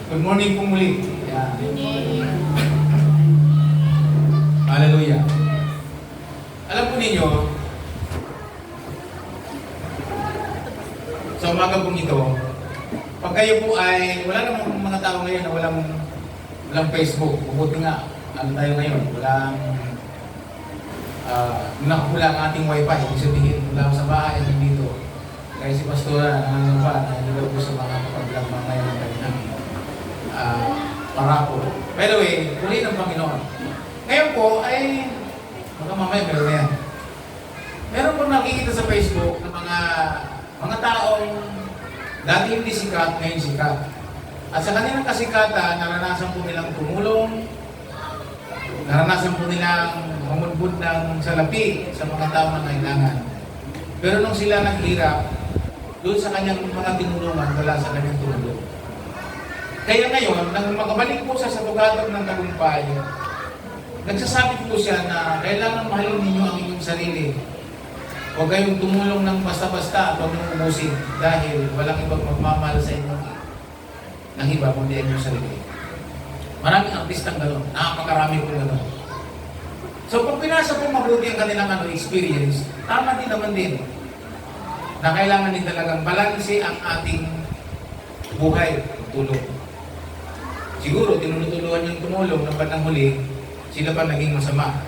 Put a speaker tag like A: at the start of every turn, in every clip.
A: Good morning po muli. Yeah. Hallelujah. Alam po ninyo, sa umaga pong ito, pag kayo po ay, wala namang mga tao ngayon na walang Facebook. Bubuti nga, ano tayo ngayon, nakapula ang ating wifi. Ibig sabihin, mula sa bahay, dito. Kaya si Pastora, nangyayari po sa mga kapag-vlog mga ngayon ng kanyang parako. By the way, muli ng Panginoon. Ngayon po ay, baka mamaya meron na yan. Meron po nakikita sa Facebook ng mga taong dati hindi sikat, ngayon sikat. At sa kanilang kasikatan, naranasan po nilang tumulong, naranasan po nilang mamudbud ng salapi sa mga taong nangailangan. Pero nung sila naghirap, doon sa kanyang mga tinulungan, wala sa kanyang tulong. Kaya ngayon, nang makabalik po siya sa tugatog ng tagumpay, nagsasabi po siya na kailangan mahalin ninyo ang inyong sarili. Huwag kayong tumulong ng basta-basta at huwag nang ubusin dahil walang ibang magmamahal sa inyo ng iba kundi ang inyong sarili. Maraming artistang gano'n, nakakarami po gano'n. So pag pinasa po mabuti ang kanilang experience, tama din naman din na kailangan din talagang balanse ang ating buhay, tulong. Siguro, tinutulungan yung tumulong ng bandang huli, sila pa naging masama.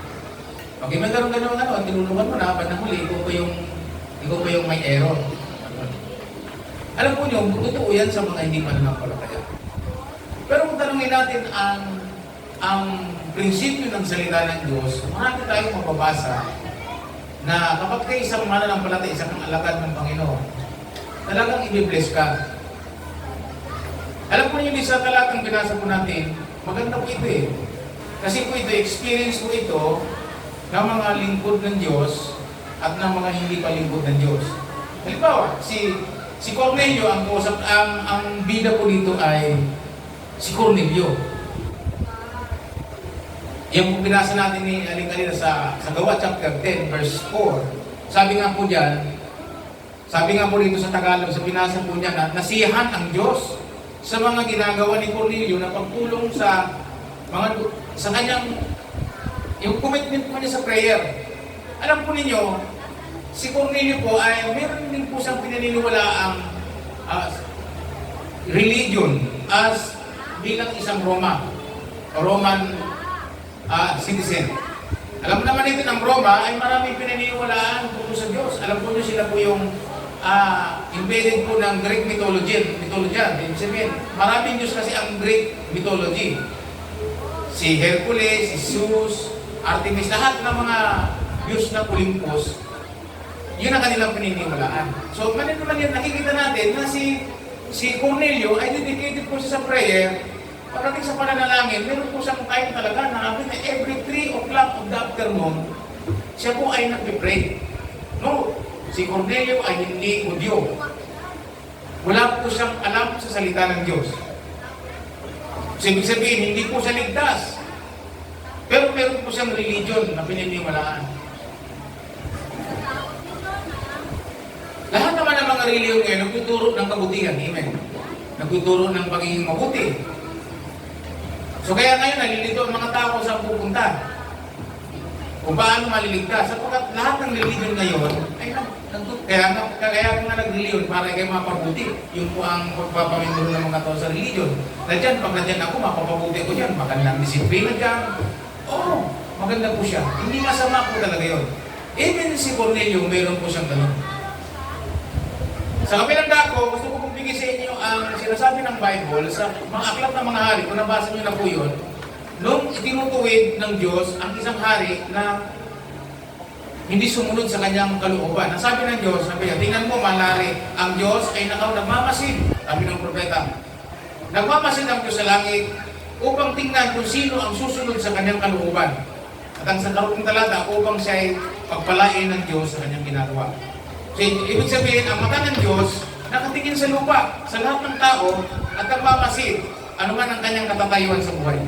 A: Pag may gano'n, tinulungan mo na, bandang huli, ikaw pa yung may error. Alam po nyo, totoo yan sa mga hindi mananampalataya. Pero kung tanungin natin ang prinsipyo ng salita ng Diyos, marami tayong mababasa na kapag kayo isang mananampalataya, isang alagad ng Panginoon, talagang i-bless ka. Alam po niyo, sa talatang binasa po natin, maganda po ito eh. Kasi po ito, experience po ito ng mga lingkod ng Diyos at ng mga hindi pa lingkod ng Diyos. Halimbawa, si Cornelio, ang bida po dito ay si Cornelio. Yung binasa natin ni Aling kanina sa Gawa chapter 10 verse 4. Sabi nga po dito sa Tagalog, sa binasa po niya na nasiyahan ang Diyos sa mga ginagawa ni Cornelio na pagtulong sa kanyang yung commitment po niya sa prayer. Alam po ninyo, si Cornelio po ay meron din po siyang pinaniniwalaang religion as bilang isang Roman citizen. Alam naman natin ang Roma ay maraming pinaniniwalaan po sa Diyos. Alam po niyo sila po yung embedded po ng Greek mythology. Ibig sabihin, maraming Diyos kasi ang Greek mythology. Si Hercules, si Zeus, Artemis, lahat ng mga Diyos na Olympus, yun ang kanilang pinaniniwalaan. So, naman yan, nakikita natin na si Cornelio ay dedicated po siya sa prayer. Pagdating sa pananalangin, meron po siyang time talaga na every 3 o'clock of the afternoon, siya po ay nagpipray. No, si Cornelio ay hindi Hudyo. Wala po siyang alam sa salita ng Diyos. So, ibig sabihin, hindi po siya ligtas. Pero meron po siyang religion na pininiwalaan. Lahat naman ng mga religion ngayon, nagtuturo ng kabutihan. Amen. Nagtuturo ng pagiging mabuti. So kaya ngayon, nalilito ang mga tao saan pupunta. Kung paano maliligtas. Sapagkat lahat ng religion ngayon, ay kaya nga nag-religion para kayo mapabuti. Yun po ang pagpapaminduro ng mga tao sa religion. Na dyan, pag nandyan ako, mapapabuti ko dyan. Magandang disiplina dyan. Oo, maganda po siya. Hindi masama po talaga yun. Even si Cornelio, mayroon po siyang ganun. Sa kabilang dako, gusto ko pong bigay sa inyo ang sinasabi ng Bible sa mga aklat ng mga hari. Kung nabasa nyo na po yun, nung itinutuwid ng Diyos ang isang hari na hindi sumunod sa kanyang kalooban. Ang sabi ng Diyos, sabi niya, tingnan mo, malari, ang Diyos ay nagmamasid. Sabi ng propeta, nagmamasid ang Diyos sa langit upang tingnan kung sino ang susunod sa kanyang kalooban. At ang sa karugtong talata, upang siya ay pagpalain ng Diyos sa kanyang ginagawa. So, ibig sabihin, ang mata ng Diyos nakatingin sa lupa, sa lahat ng tao, at nagmamasid ano man ang kanyang katatayuan sa buhay.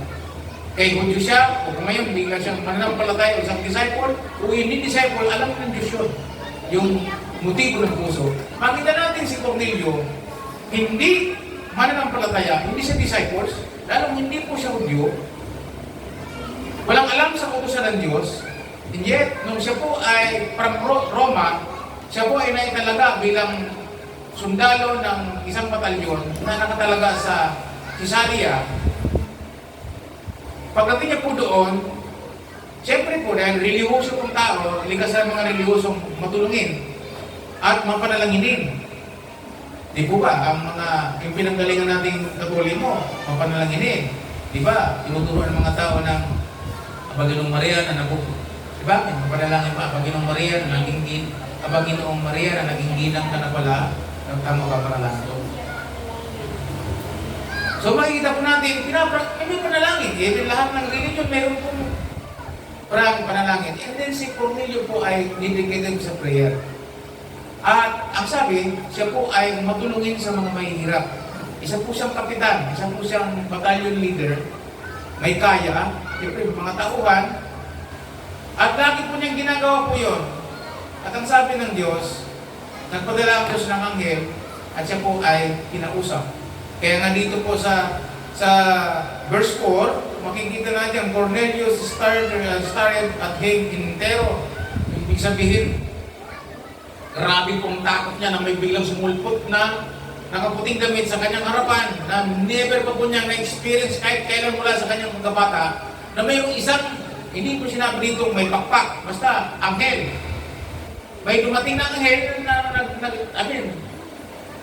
A: Kay Hudyo siya, o kung ngayon, bigla siyang mananampalataya o isang disciple, o hindi disciple, alam ng Diyos yun. Yung motibo ng puso. Makita natin si Cornelio, hindi mananampalataya, hindi siya disciples, lalong hindi po siya Hudyo, walang alam sa utusan ng Diyos, and yet, nung siya po ay from Roma, siya po ay naitalaga bilang sundalo ng isang batalyon na nakatalaga sa Caesarea. Pagdating niya po doon, siyempre po dahil relihiyoso pong tao, likas sa mga relihiyosong matulungin at mapanalanginin. Di po ba, yung pinanggalingan nating Katoliko, mapanalanginin. Di ba, tinuturo ng mga tao ng Panginoong Maria na di ba, mapanalangin pa, Panginoong Maria na naging Panginoong Maria na naging ginang ka na pala, ng tamang kapanalangin. So makikita po natin, may panalangin. Even lahat ng religion, meron pong maraming panalangin. And then si Cornelio po ay dedicated sa prayer. At ang sabi, siya po ay matulungin sa mga mahihirap. Isa po siyang kapitan, isa po siyang battalion leader, may kaya, siyempre mga tauhan, at lagi po niyang ginagawa po yun. At ang sabi ng Diyos, nagpadala ang Diyos ng anghel, at siya po ay kinausap. Kaya nga dito po sa verse 4, makikita natin, Cornelius started at him in terror. Ibig sabihin, grabe pong takot niya na may biglang sumulpot na nakaputing damit sa kanyang harapan na never pa po niyang na-experience kahit kailan mula sa kanyang pagkabata na mayroong isang, hindi po sinabi dito may pakpak, basta anghel. May dumating na anghel na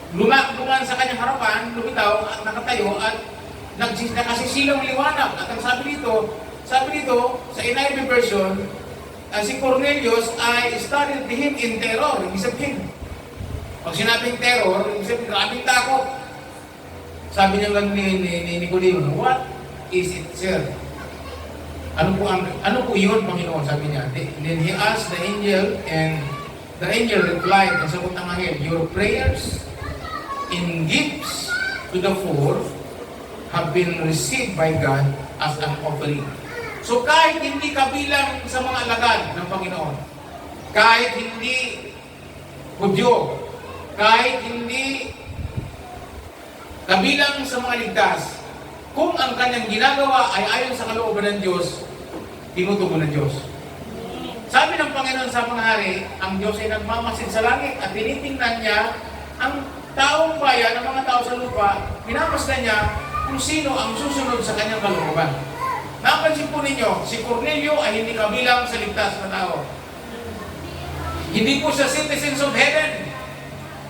A: lumaan sa kanyang harapan, lumitaw at nakatayo at nakasisilang liwanag. At ang sabi dito sa NIV version, si Cornelius ay started him in terror. Ibig sabihin, pag sinabing terror, ibig sabihin, grabing takot. Sabi niya lang ni Nicodemo, what is it, sir? Ano po yun, Panginoon? Sabi niya. Then he asked the angel, and the angel replied, ang sagot ng anghel, your prayers in gifts to the poor have been received by God as an offering. So kahit hindi kabilang sa mga alagad ng Panginoon, kahit hindi Hudyo, kahit hindi kabilang sa mga ligtas, kung ang kanyang ginagawa ay ayon sa kalooban ng Diyos, tinutugon ng Diyos. Sabi ng Panginoon sa mga hari, ang Diyos ay nagmamasid sa langit at tinitingnan niya ang taong bayan, ang mga tao sa lupa, pinamasdan niya kung sino ang susunod sa kanyang kalooban. Napansin po ninyo, si Cornelio ay hindi kabilang sa ligtas na tao. Hindi po siya citizens of heaven.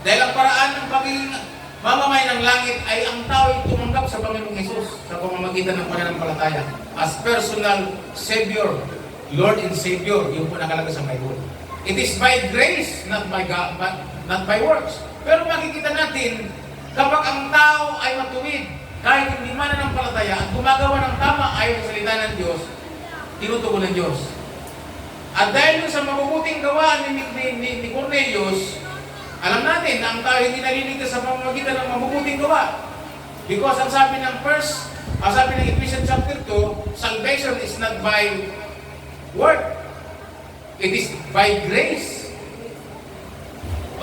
A: Dahil ang paraan ng pagiging mamamay ng langit ay ang tao ay tumanggap sa Panginoong Hesus sa pamamagitan ng pananampalataya as personal Savior, Lord and Savior. Yung po nakalagay sa Bible. It is by grace, not by God, not by works. Pero makikita natin, kapag ang tao ay matuwid, kahit hindi mananampalataya at gumagawa ng tama ayon sa salita ng Diyos, tinutugon ng Diyos. At dahil sa mabubuting gawa ni Cornelius, alam natin na ang tao hindi naliligtas sa pamamagitan ng mabubuting gawa. Because ang sabi ng Ephesians chapter 2, salvation is not by work. It is by grace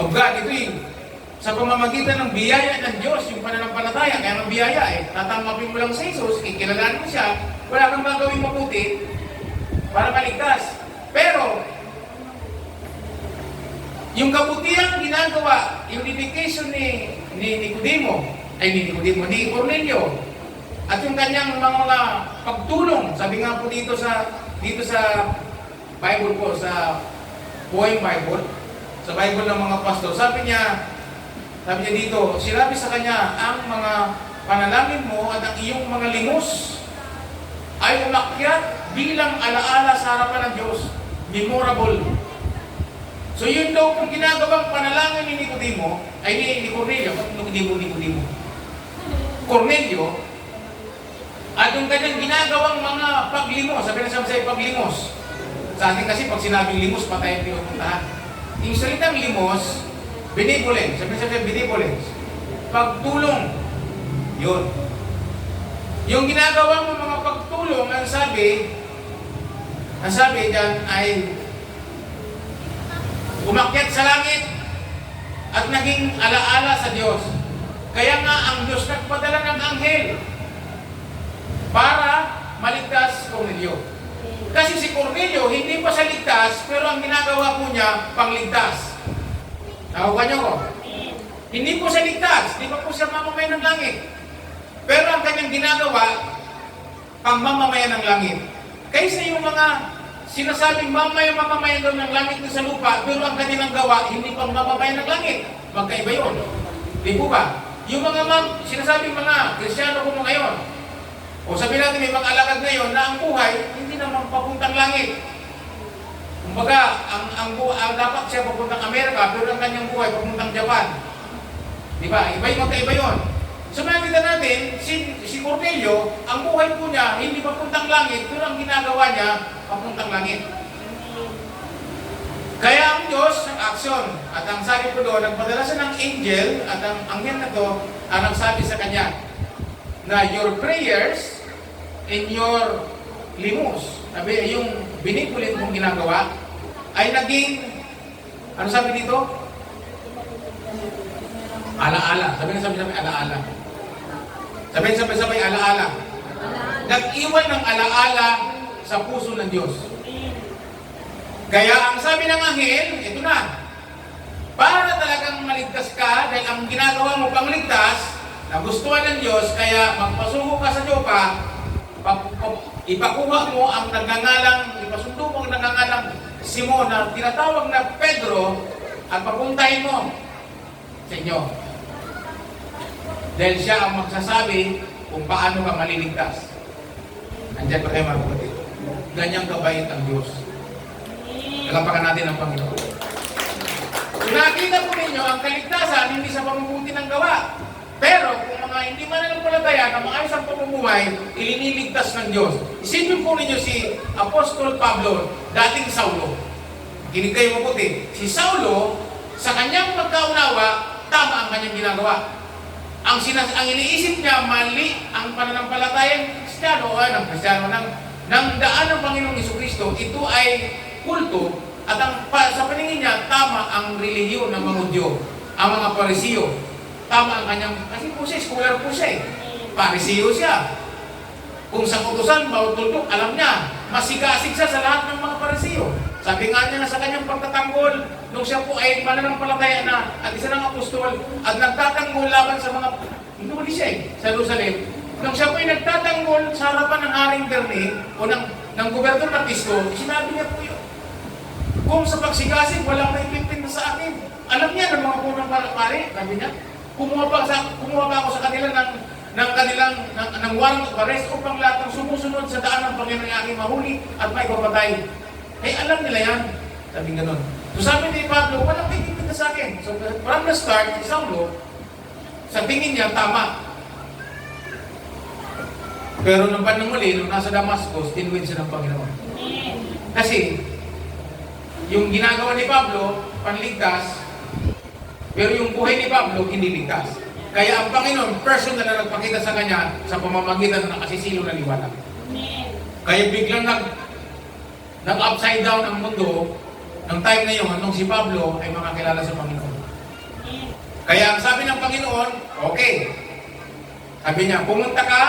A: of God. Ito yung sa pamamagitan ng biyaya ng Diyos, yung pananampalataya. Kaya ng biyaya tatanggapin mo lang sa Jesus, ikilalanin mo siya, wala kang magawing mabuti para maligtas. Pero, yung kabutihang ginagawa, yung dedication ni Cornelio, at yung kanyang mga pagtulong, sabi nga po dito sa Bible po, sa Poem Bible, sa Bible ng mga pastor, sabi niya dito, sinabi sa kanya, ang mga panalangin mo at ang iyong mga limos ay umakyat bilang alaala sa harapan ng Diyos. Memorable. So yun daw kung ginagawang panalangin ni Nicodemo, ay ni Cornelio, Cornelio, at yung kanyang ginagawang mga paglimos, sabi na sa paglimos. Sa atin kasi pag sinabing limos, patay ang pinupuntahan. Yung salitang limos, benevolence, sabi benevolence, pagtulong, yun. Yung ginagawa mo mga pagtulong, ang sabi dyan ay umakyat sa langit at naging alaala sa Diyos. Kaya nga ang Diyos nagpadala ng anghel para maligtas si Cornelio. Kasi si Cornelio, hindi pa siya ligtas, pero ang ginagawa po niya, pangligtas. Nakuha niyo ko? Hindi po siya ligtas, hindi pa po siya mamamayan ng langit. Pero ang kanyang ginagawa, pangmamamayan ng langit. Kaysa yung mga sinasabing mamamayan daw ng langit sa lupa, pero ang kanilang gawa, hindi pang mamamayan ng langit. Magkaiba yun. Di po ba? Yung mga sinasabing mga Kristiyano ko ngayon, o sabihin natin may mga alagad ngayon na ang buhay, hindi naman papuntang langit. Kumbaga, ang dapat siya papuntang Amerika, pero ang kanyang buhay papuntang Japan. Di ba? Iba yung magkaiba yun. So makikita natin, si Cornelio, ang buhay po niya, hindi papuntang langit, pero ang ginagawa niya, papuntang langit. Kaya ang Diyos, ng aksyon, at ang sabi po doon, nagpadala siya ng angel, at ang anghel na to, ang nagsabi sa kanya, na your prayers and your limos, sabi, yung binikulit mong ginagawa, ay naging, ano sabi dito? Alaala. Sabi alaala. Sabi alaala. Nag-iwan ng alaala sa puso ng Diyos. Kaya ang sabi ng anghel, ito na, para talagang maligtas ka, dahil ang ginagawa mo pangligtas, nagustuhan ng Diyos, kaya magpasuko ka sa Jopa, ipakuha mo ang nagngangalang, ipasundo mo ang nagngangalang Simon na tinatawag na Pedro, at papuntahin mo sa inyo. Dahil siya ang magsasabi kung paano ka maliligtas. Andiyan pa kayo mga kapatid. Ganyang kabait ang Diyos. Nalampakan natin ang Panginoon. Kung nakita po ninyo, ang kaligtasan hindi sa pamumuti ng gawa. Pero kung mga hindi mananampalataya na maayos ang pamumuhay, iliniligtas ng Diyos. Isipin po ninyo si Apostol Pablo, dating Saulo. Kinig kayo mabuti. Si Saulo, sa kanyang pagkaunawa, tama ang kanyang ginagawa. Ang iniisip niya, mali ang pananampalatayang Kristiyano o ng Kristiyano ng daan ng Panginoong Jesucristo, ito ay kulto at sa paningin niya, tama ang relihiyon ng mga Hudyo, ang mga Parisiyo. Tama ang kanyang, kasi po siya, scholar po siya eh. Parisiyo siya. Kung sa kutusan, mautuldok, alam niya, masigasig siya sa lahat ng mga Parisiyo. Sabi nga niya na sa kanyang pagtatanggol, nung siya po ay mananampalataya na at isa ng apostol at nagtatanggol laban sa mga, hindi siya eh, sa Jerusalem. Nung siya po ay nagtatanggol sa harapan ng Haring Berni o ng Gobernador na Pisto, sinabi niya po yun. Kung sa pagsigasig, walang may pipinta sa akin. Alam niya ng mga punong pare, sabi niya, kumuha pa ako sa kanila ng warrant of arrest upang lahat ng sumusunod sa daan ng Panginoon ay aking mahuli at may papatay. Eh, alam nila yan. Sabi ganun. So sabi ni Pablo, walang pipinta sa akin. So from the start, si Saulo, sa tingin niya, tama. Pero nung bandang muli, nung nasa Damascus, tinwin siya ng Panginoon. Kasi, yung ginagawa ni Pablo, panligtas, pero yung buhay ni Pablo, hindi ligtas. Kaya ang Panginoon, personal na nagpakita sa kanya sa pamamagitan ng nakasisilo na liwanag. Kaya biglang nag-upside down ang mundo ng time na yun, nung si Pablo ay makakilala sa Panginoon. Kaya ang sabi ng Panginoon, okay. Sabi niya, pumunta ka,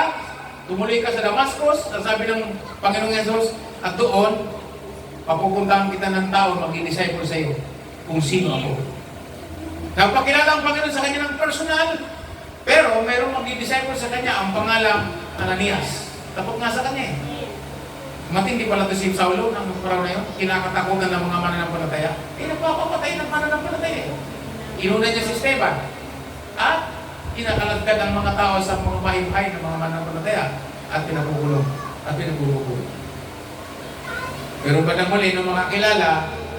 A: tumuloy ka sa Damascus, ang sabi ng Panginoong Jesus, at doon, papupuntahan kita ng tao, mag-i-disciple sa iyo, kung sino ako. Nagpakilala ang Panginoon sa kanya ng personal, pero mayroong mag-i-disciple sa kanya, ang pangalang Ananias. Tapos nga sa kanya eh. Matindi pala ito si Saulo ng paraw na yun, kinakatakutan ng mga mananampalataya. Eh, nagpapapatay ng mananampalataya eh. Inuna niya si Esteban. At kinakalagdag ang mga tao sa mga mahihay ng mga mananampalataya at pinagugulo at pinagugulo. Pero bandang muli ng mga kilala,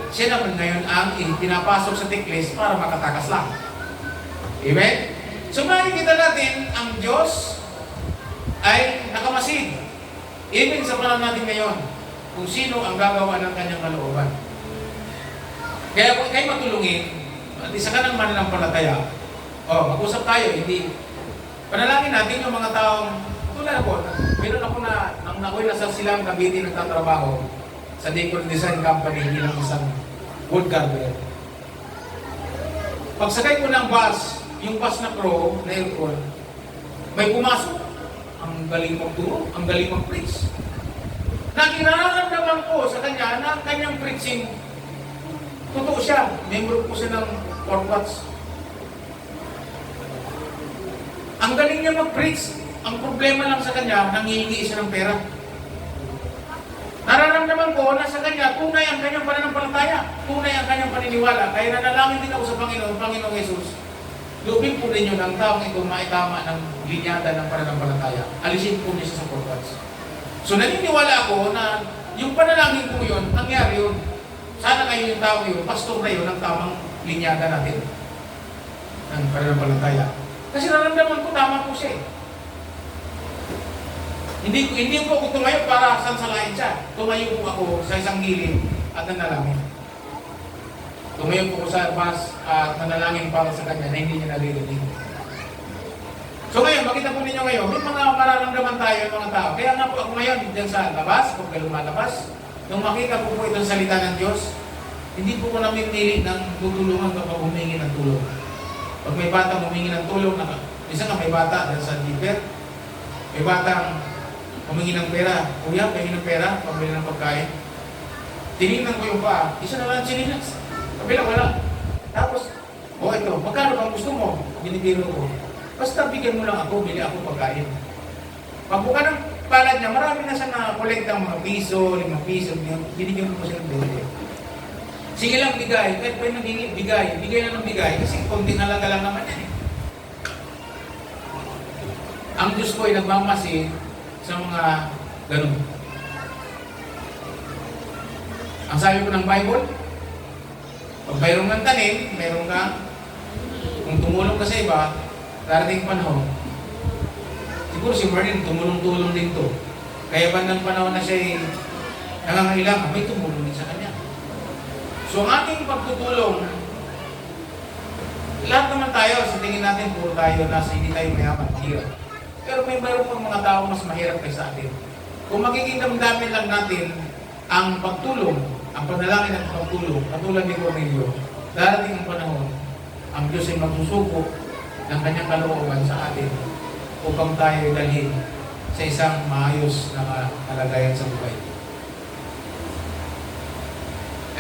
A: siya naman ngayon ang pinapasok sa tiklis para makatakas lang. Amen? So makikita natin, ang Diyos ay nakamasid. Even sa panahon natin ngayon, kung sino ang gagawa ng kanyang kalooban. Kaya kung kayo matulungin, at isa ka ng mananampalataya, mag-usap tayo, hindi. Panalangin natin yung mga taong, tulad ako, meron ako nang ako'y nasa Silang Cavite nagtatrabaho sa Decor Design Company bilang isang wood carver. Pagsakay ko ng bus, yung bus na crow, na aircon, may pumasok. Ang galing magturo, ang galing mag-preach. Nararamdaman ko sa kanya na ang kanyang preaching, totoo siya. Member po siya ng Corpats. Ang galing niya mag-preach. Ang problema lang sa kanya, nangihingi siya ng pera. Nararamdaman ko na sa kanya, tunay ang kanyang pananampalataya, tunay ang kanyang paniniwala. Kaya nanalangin din ako sa Panginoong Jesus. Lubin po ninyo ng taong ito maitama ng linyada ng pananampalataya. Alisin po niya siya sa Corpats. So naniniwala ako na yung panalangin po yun, nangyari yun. Sana kayo yung tao yun, pastor na yun ang tamang linyada natin ng pananampalataya. Kasi nararamdaman ko, tama po siya eh. Hindi po ako tumayo para sansalain siya. Tumayo po ako sa isang gilid at nanalangin. Tumayo po ako sa bus at nanalangin para sa kanya na hindi niya naririnig. So ngayon, makita po ninyo ngayon, may mga mararamdaman tayo ng mga tao. Kaya nga po ako ngayon, dyan sa labas, kung kayo lumalabas, nung makita po po itong salita ng Diyos, hindi po ko namimili ng tutulungan kapag humingi ng tulong. Pag may bata humingi ng tulong, isa nga may bata dyan sa jeeper, may batang humingi ng pera, kuya, humingi ng pera, pambili ng pagkain. Tinignan ko yung paa, isa na lang sinilas. Kabila, wala. Tapos, ito, magkano bang gusto mo? Binibiro ko. Basta bigyan mo lang ako, bili ako pagkain. Pagbuka ng palad niya, marami na siya na-collectang mga piso, 5 piso, binigyan mo siya ng bili. Sige lang, bigay. Kahit pa yung bigay. Bigay na ng bigay. Kasi konting halaga lang naman yan eh. Ang Diyos ko ay nagmamasi sa mga ganun. Ang sabi ko ng Bible, pag mayroong kang tanim, mayroong kang, kung tumulong ka sa iba, darating panahon, siguro si Marlene, tumulong-tulong din to. Kaya bandang panahon na siya nangangailangan, may tumulong din sa kanya. So ang ating pagtutulong, lahat naman tayo, sa tingin natin, puro tayo, nasa hindi tayo mayaman, hirap. Pero mayroon pang mga tao mas mahirap kaysa atin. Kung magiging damdamin lang natin ang pagtulong, ang panalangin at pagtulong, katulad ni Cornelio, darating ang panahon, ang Diyos ay magsusuko ng kanyang kalooban sa atin upang tayo dalhin sa isang maayos na kalagayan sa buhay.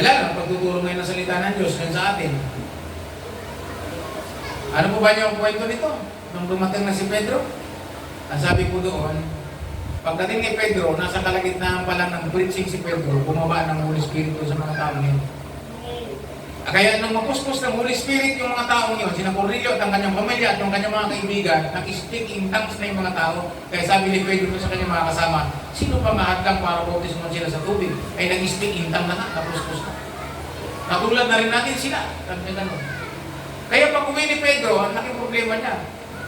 A: Kailangan ang pagtutulong ngayon ng salita ng Diyos ngayon sa atin. Ano po ba niyo ang kwento nito? Nung dumating na si Pedro, ang sabi po doon, pagdating ni Pedro, nasa kalagitnaan pa lang ng preaching si Pedro, bumaba ng Holy Spirit sa mga tao niya. Kaya nung mapuspos ng Holy Spirit yung mga taong yun, sina Cornelio at ang kanyang pamilya at yung kanyang mga kaibigan, nag-speak in tongues na yung mga tao. Kaya sabi ni Pedro sa kanyang mga kasama, sino pa mahadlang para bautismuhan sila sa tubig? Ay nag-speak in tongues na nga, napuspos na. Natulad na rin natin sila. Kaya pag uwi ni Pedro, ang laking problema niya.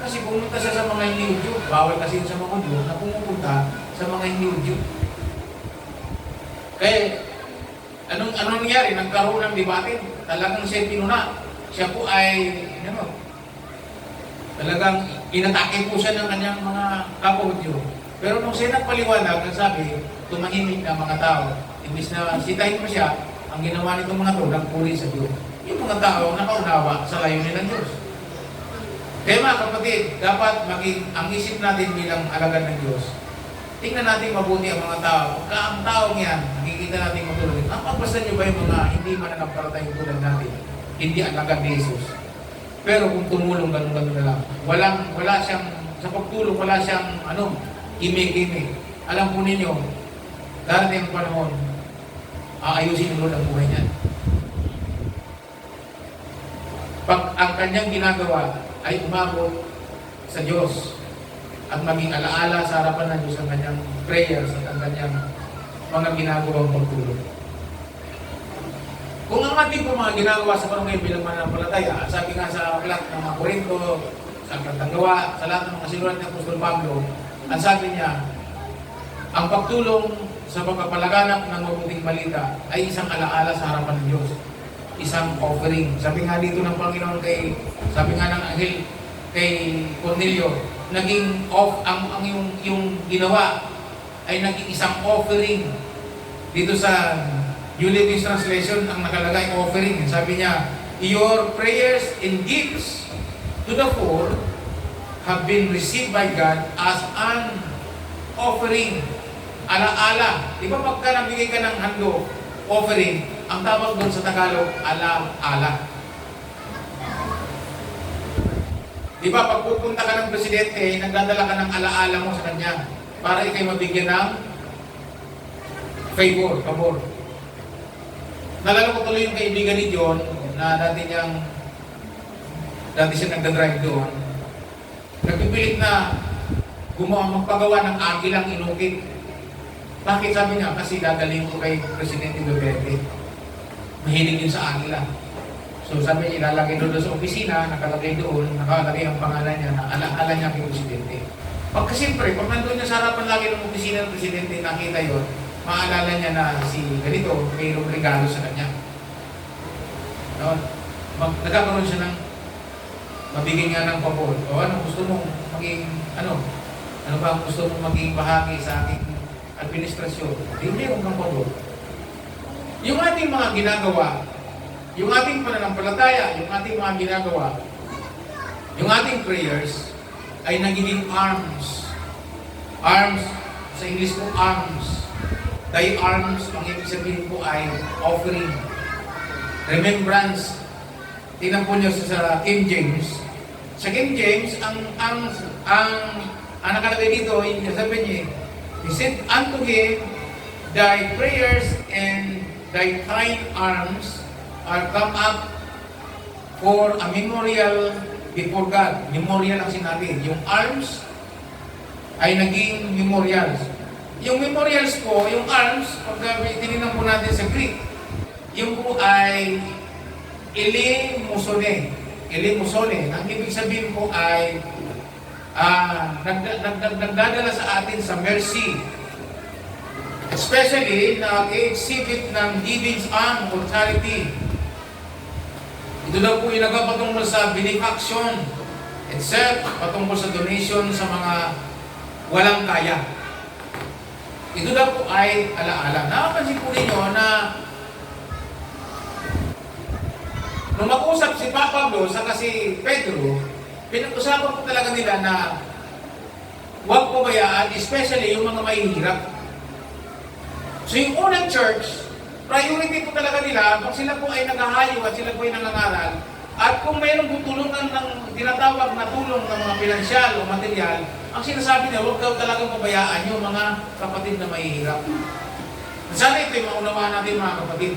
A: Kasi pumunta siya sa mga hindi Hudyo. Bawal kasi sa mga Hudyo na pumupunta sa mga hindi Hudyo. Kaya, anong nangyari? Nagkaroon ng debate. Talagang siya pinuna. Siya po ay, talagang inatake po siya ng kanyang mga kapwa-Hudyo. Pero nung siya nagpaliwanag, nagsabi, tumahimik na mga tao. Imbis na sitahin mo siya, ang ginawa nitong mga to, nagpuri sa Diyos. Yung mga tao nakaunawa sa layunin ng Diyos. Kaya mga kapatid, dapat maging ang isip natin bilang alagad ng Diyos. Tingnan natin mabuti ang mga tao. Pagka ang taong yan, nakikita natin matulog. Napagpasan niyo ba yung mga hindi mananampalatay tulad natin? Hindi alagad ni Jesus. Pero kung tumulong, ganun-ganun na lang. Wala siyang, sa pagtulong, wala siyang, imig-imig. Alam po ninyo, darating ang panahon, aayusin ng Lord ang buhay niyan. Pag ang kanyang ginagawa ay umabot sa Diyos at maging alaala sa harapan ng Diyos ang kanyang prayers at ang kanyang mga ginagawang pagtulong. Kung ang ating po mga ginagawa sa panahon ngayon bilang mananampalataya, sabi nga sa aklat ng mga Korinto, sa aklatang gawa, sa lahat ng mga sinulat ni Apostol Pablo, ang sabi niya, ang pagtulong sa pagpapalaganap ng mabuting balita ay isang alaala sa harapan ng Diyos. Isang offering. Sabi nga dito ng Panginoon sabi nga ng anghel kay Cornelio, naging ang yung ginawa ay naging isang offering. Dito sa New Living Translation, ang nakalagay offering. Sabi niya, your prayers and gifts to the poor have been received by God as an offering. Ala-ala. Di ba pagka nabigay ka ng handog, offering, ang tawag doon sa Tagalog, ala-ala. Di ba pag pupunta ka ng presidente, nagdadala ka ng ala-ala mo sa kanya para ikay mabigyan ng favor. Nalala ko tuloy yung kaibigan ni John na dati siya nagdadrive doon. Nagpipilit na magpagawa ng agilang inukit. Bakit? Sabi niya, kasi dadalhin ko kay Presidente Duterte. Mahilig yun sa agila. So sabi niya, ilalagay doon sa opisina, nakalagay ang pangalan niya na ala-ala niya kay Presidente. Pagka siyempre, pag nandun niya sa harapan lagi ng opisina ng Presidente, nakita yun, maalala niya na si ganito, mayroong regalo sa kanya. No? Nagkakaroon siya ng mabigyan nga ng pabor. O ano gusto mong maging, ano ba ang gusto mong maging bahagi sa ating administrasyon? Hindi yung kang pabor. Yung ating mga ginagawa, yung ating pananampalataya, yung ating mga ginagawa, yung ating prayers, ay nagiging arms. Arms, sa English po, arms. Thy arms, ang ibig sabihin po ay offering. Remembrance. Tingnan po niyo sa King James. Sa King James, ang nakalagay dito, sabi niya, he said unto him, thy prayers and thy kind arms are come up for a memorial before God. Memorial ang sinabi. Yung arms ay naging memorials. Yung memorials po, yung arms, pag tinignan po natin sa Greek, yung po ay elemusone. Elemusone. Ang ibig sabihin po ay nagdadala sa atin sa mercy. Especially na i-exhibit ng giving arm or charity. Ito daw po yung nagpapatungkol sa benefaction itself, patungkol sa donation sa mga walang kaya. Ito daw po ay ala-ala. Nakapansin po ninyo na nung mag-usap si Pablo sa si Pedro, pinag-usapan po talaga nila na huwag pabayaan, especially yung mga mahihirap. So yung unang church, priority po talaga nila, kung sila po ay naghahayo at sila po ay nangangaral, at kung mayroong tutulungan ng tinatawag na tulong ng mga pinansyal o material, ang sinasabi niya, huwag daw talagang pabayaan yung mga kapatid na mahihirap. Sana ito yung maunawaan natin mga kapatid.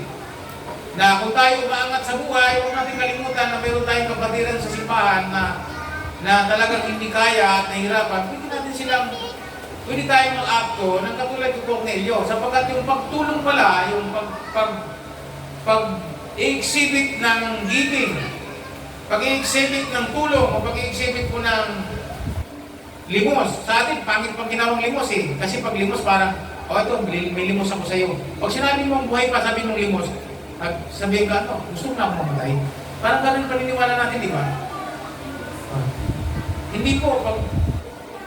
A: Na kung tayo umaangat sa buhay, huwag natin kalimutan na mayroon tayong kapatiran sa simbahan na talagang hindi kaya at nahihirapan, pwede tayong mag-acto ng katulad ng Cornelio. Sapagkat yung pagtulong pala, yung pag-exhibit ng giving, pag-exhibit ng tulong o pag-exhibit po ng limos. Sa atin, pangit pang ginawang limos eh. Kasi pag limos parang, ito, may limos ako sa iyo. Pag sinabi mo ang buhay pa, sabi mong limos, at sabihin ka, gusto mo na ako mamatay. Parang ganun paniniwala natin, di ba? Hindi po,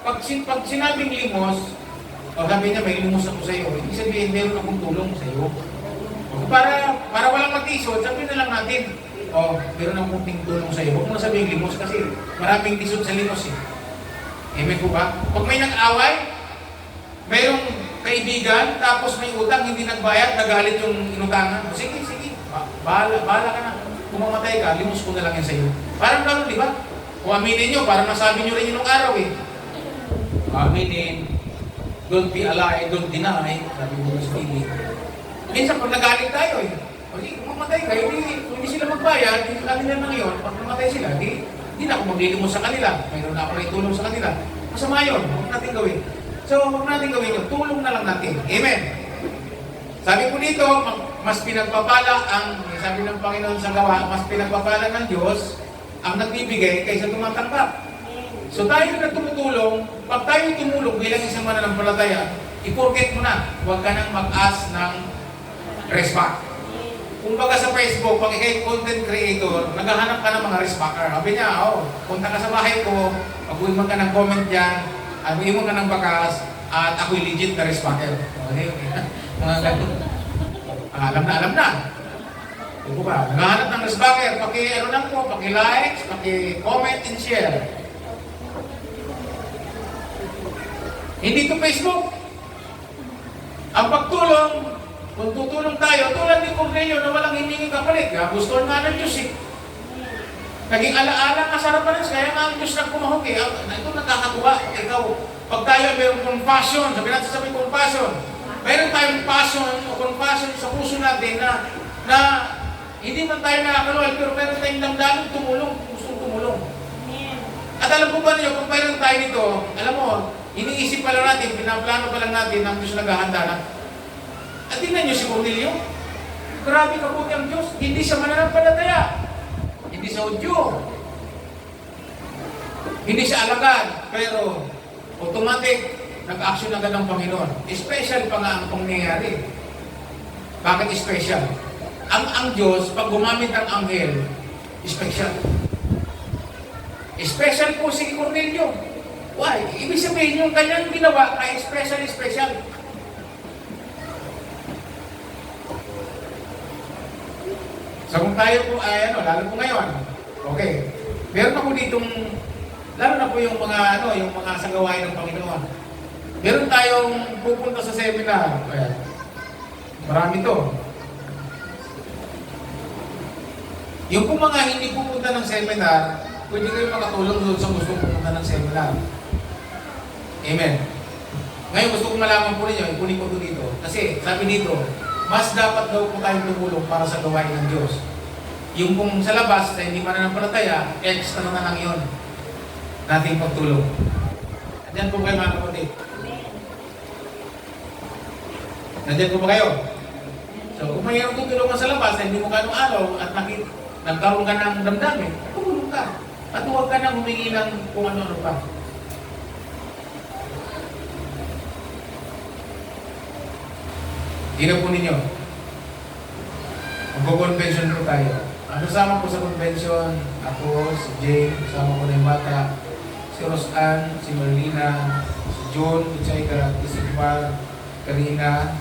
A: pag sinabing limos, sabi niya, may limos ako sa iyo. Ibig sabihin, meron akong tulong sa iyo. Para walang mag-tisod, sabihin na lang natin, meron akong tulong sa iyo. Huwag mo na sabihin limos kasi maraming tisod sa limos eh. Amen po ba? Pag may nag-away, mayroong kaibigan, tapos may utang, hindi nagbayad, nagalit yung inutangan. Sige, bahala ka na. Kung mamatay ka, limos ko na lang yan sa iyo. Parang gano'n, di ba? Kung aminin nyo, parang nasabi nyo rin yun nung araw eh. Aminin, don't be a lie, don't deny, sabi mo sa TV. Minsan pag nagalit tayo eh, kung mamatay ka, hindi sila magbayad, hindi kanila nang yun, pag namatay sila, hindi na ako maglilimos sa kanila, mayroon na ako na itulong sa kanila. Masama yun, huwag natin gawin. So, huwag natin gawin yun, tulong na lang natin. Amen. Sabi po dito, mas pinagpapala sabi ng Panginoon sa gawa, mas pinagpapala ng Diyos ang nagbibigay kaysa tumatanggap. So tayo na tumutulong, pag tayo tumulong bilang isang mananampalataya, i-forget mo na, huwag ka nang mag-ask ng respect. Kung baga sa Facebook, pag ikay content creator, naghahanap ka ng mga respecter. Sabi niya, punta ka sa bahay ko, pag-uwiman ka ng comment dyan, iwan ka ng bakas, at ako'y legit na respecter. Okay. Mga ganun. Alam na. Di po ba? Naghahanap ng resbacker, paki-ano lang po, paki-like, paki-comment and share. Hindi to Facebook. Ang pagtulong, kung tutulong tayo, tulad ni Cornelio na walang hiningin kapalit, gusto nga ng Diyos eh. Naging alaala ka sa harapan ng kaya nga ang Diyos nagpumahog eh. Ito nakakatuwa. Ikaw, pag tayo mayroong compassion, sabi natin sabi compassion, mayroon tayong passion o compassion sa puso natin na hindi man tayo nakakaluwal, pero mayroon tayong damdamin tumulong, gustong tumulong. At alam po ba niyo, kung mayroon tayo nito, alam mo, iniisip pa lang natin, pinaplano pa lang natin ang Diyos naghahanda na. At tingnan niyo si Cornelio. Grabe kabuti ang Diyos. Hindi siya mananampalataya. Hindi siya Udyo. Hindi siya alagad. Pero automatic, nag-action agad ng Panginoon. Special pa nga ang pangyayari. Bakit special? Ang Diyos, pag gumamit ng anghel, special. Special po si Cornelio. Why? Ibig sabihin yung kanyang ginawa ay special. So kung tayo po ay lalo po ngayon, okay, meron ako ditong, lalo na po yung mga sa gawain ng Panginoon. Meron tayong pupunta sa seminar. Marami to. Yung po mga hindi pupunta ng seminar, pwede kayo makatulong doon sa gusto pupunta ng seminar. Amen. Ngayon gusto kong malaman po ninyo, ipunin ko ito dito. Kasi sabi dito, mas dapat daw po tayong tumulong para sa gawain ng Diyos. Yung kung sa labas na hindi mananampalataya, extra na lang yun. Nating pagtulong. Nandiyan po kayo mga kapatid. Nandiyan po ba kayo? So kung mayroong tutulungan sa labas na hindi mo ganong araw at nagkaroon ka ng damdamin, tumulong ka. At huwag ka nang humingi ng kung ano-ano pa. Hindi na po ninyo. Magko-convention po tayo. Ang kasama po sa convention, ako, si Jane, kasama ko na yung bata, si Rosan, si Marlina, si John, si Chayka, si Sigmar, Karina,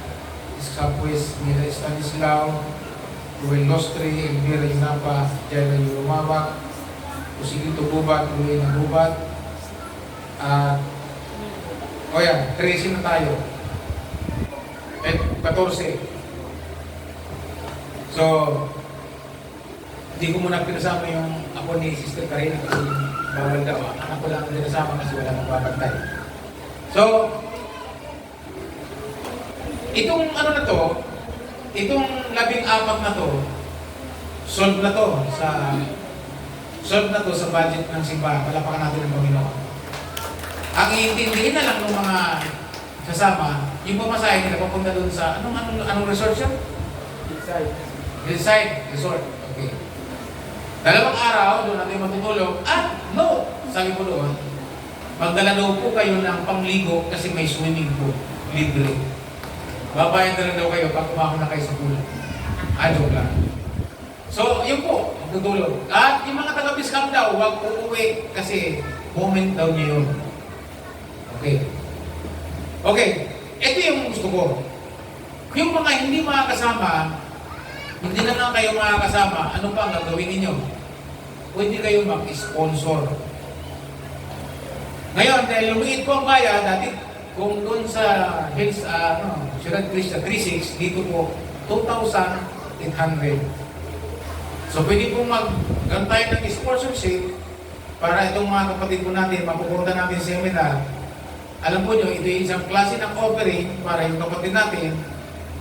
A: si Sapwes, Mira Stanislao, Ruel Nostri, Elvira Inapa, Jaya Yurumabak, Usigito Bubat, Ruel Bubat, at 13 na tayo. 14. So, hindi ko muna pinasama yung ako ni Sister Karina kasi bawal daw. Anak ko lang pinasama kasi wala nang babantay. So, itong itong 14 na to, solve na to sa budget ng simbahan. Palapakan natin ng Panginoon. Ang iintindihin na lang ng mga kasama, yung pamasahe nila papunta doon sa anong resort siya? Hillside Resort. Okay. 2 araw doon natin matutulog. No! Sabi ko doon, magdala daw po kayo ng pangligo kasi may swimming pool. Libre. Babayan na lang daw kayo pag umako na kayo sa pool. Joke lang. So, yun po, magtutulog. At yung mga taga-Biskam daw, huwag uuwi kasi moment daw niya yun. Okay. Okay, ito yung gusto ko. Yung mga hindi makakasama, hindi na lang kayo makakasama, ano pa ang gagawin ninyo? Pwede kayo mag-sponsor. Ngayon, dahil lumiit po ang bayan, dati kung doon sa Hills, Ciudad Crista 36, dito po, 2,800. So, pwede po mag-gantay ng sponsorship para itong mga kapatid po natin, mapupunta natin sa seminar. Alam po nyo, ito yung isang klase ng offering para yung kapatid natin,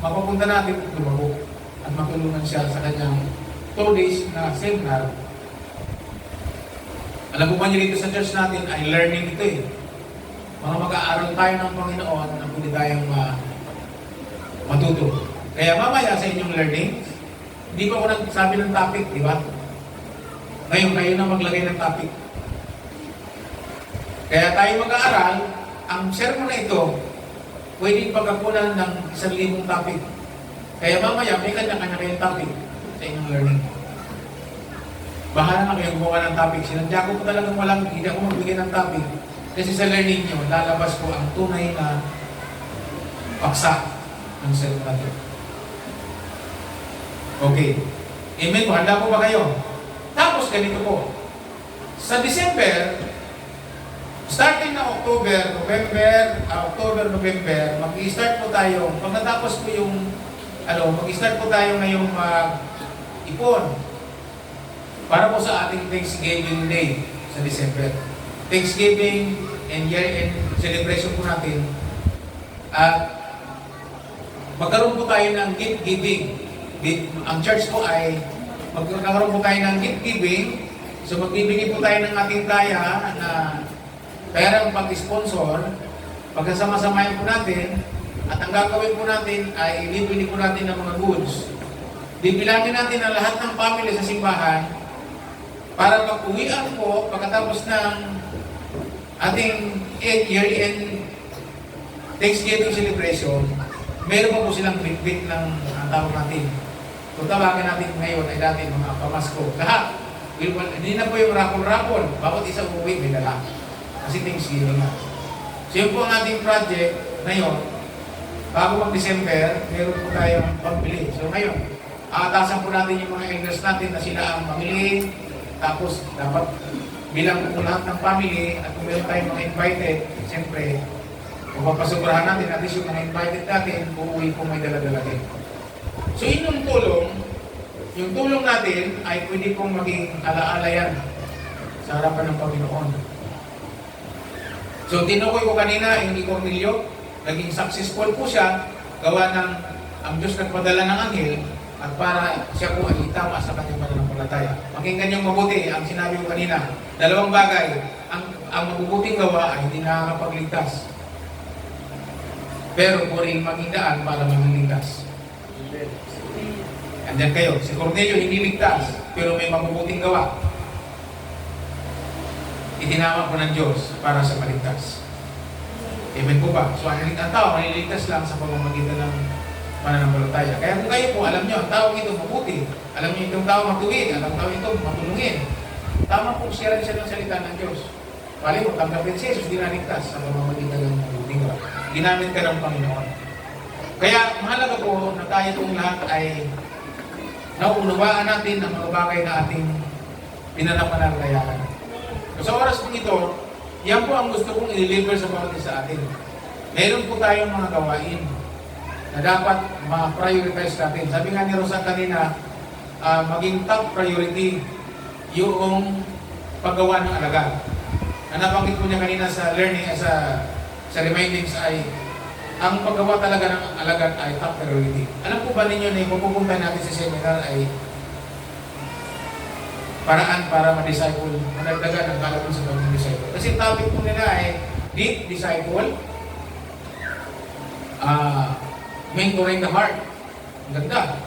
A: mapapunta natin lumabog at matulungan siya sa kanyang 2 days na seminar. Alam po ba nyo dito sa church natin, ay learning ito eh. Mga mag-aaral tayo ng Panginoon na pwede tayong matuto. Kaya mamaya sa inyong learning, hindi pa ako nagsabi ng topic, di ba? Ngayon, kayo na maglagay ng topic. Kaya tayo mag-aaral, ang sermon na ito, pwedeng pagkakunan ng 1,000 topic. Kaya mamaya, may kanya-kanya kayong topic sa inyong learning. Bahala na kayong gumawa ng topic. Sinadya ko po talagang hindi ako magbigay ng topic. Kasi sa learning nyo, lalabas po ang tunay na paksa ng sermon natin. Okay. Amen po, handa po ba kayo? Tapos ganito po, sa December, starting na October, November, mag-i-start po tayo, pag natapos po yung, mag-i-start po tayo ngayong ipon para po sa ating Thanksgiving Day sa December. Thanksgiving and year-end celebration po natin. At magkaroon po tayo ng gift giving. Ang church po ay magkakaroon po tayo ng gift giving. So magbibigay po tayo ng ating kaya na perang pag-sponsor. Pagkasama-samahin po natin. At ang gagawin po natin ay bibili po natin ng mga goods. Bibilangin natin ang lahat ng family sa simbahan para pag-uwian po pagkatapos ng ating year-end Thanksgiving celebration, meron pa po silang bit-bit ng tawag natin. Kung tawagan natin ngayon ay dati mga pamasko. Lahat. Hindi na po yung rapol-rapol. Bawat isa uuwi may dala. Kasi Thanksgiving na. So yun po ang ating project ngayon. Bago mag-December, meron po tayong pambili. So ngayon, aatasan po natin yung mga elders natin na sila ang mamili. Tapos dapat bilang po lahat ng family at kung meron tayong mga invited, siyempre, kung papasobrahan natin, at least yung mga invited natin, uuwi po may dala-dala din. So yung tulong natin ay pwede pong maging alaala yan sa harapan ng Panginoon. So tinukoy ko kanina, yung ni Cornelio, naging successful po siya, gawa ng ang Diyos nagpadala ng anghel, at para siya po ay itama sa kanyang pananampalataya. Pakinggan niyong mabuti ang sinabi ko kanina. Dalawang bagay, ang mabubuting gawa ay hindi nakakapagligtas. Pero puring maging daan para maging ligtas. Andyan kayo, si Cornelio hindi ligtas, pero may mabubuting gawa. Itinama po ng Diyos para sa maligtas. Amen po ba? So ang tao, maliligtas lang sa pamamagitan ng pananampalataya. Kaya kung kayo po, alam nyo, ang tao ito mabuti. Alam nyo itong tao matuwid, alam tao ito matulungin. Tama po siya rin siya ng salita ng Diyos. Pali mo, tanggapin si Jesus, di naligtas sa pamamagitan ng mabuting gawa. Ginamit ka ng Panginoon. Kaya mahalaga po na tayo itong lahat ay nauunawaan natin ang mga bagay na ating pinanapanalayahan. So sa oras po ito, yan po ang gusto kong i-deliver sa bawat isa atin. Meron po tayong mga gawain na dapat ma-prioritize natin. Sabi nga ni Rosa kanina, maging top priority yung paggawa ng alagad. Ang nabanggit ko niya kanina sa learning, sa remindings ay ang paggawa talaga ng alagad ay top priority. Alam po ba ninyo na yung pupunta natin sa seminar ay paraan para ma-disciple, managdagan ang kalabon sa pagiging disciple. Kasi topic po nila ay deep disciple, mentoring the heart. Ang ganda.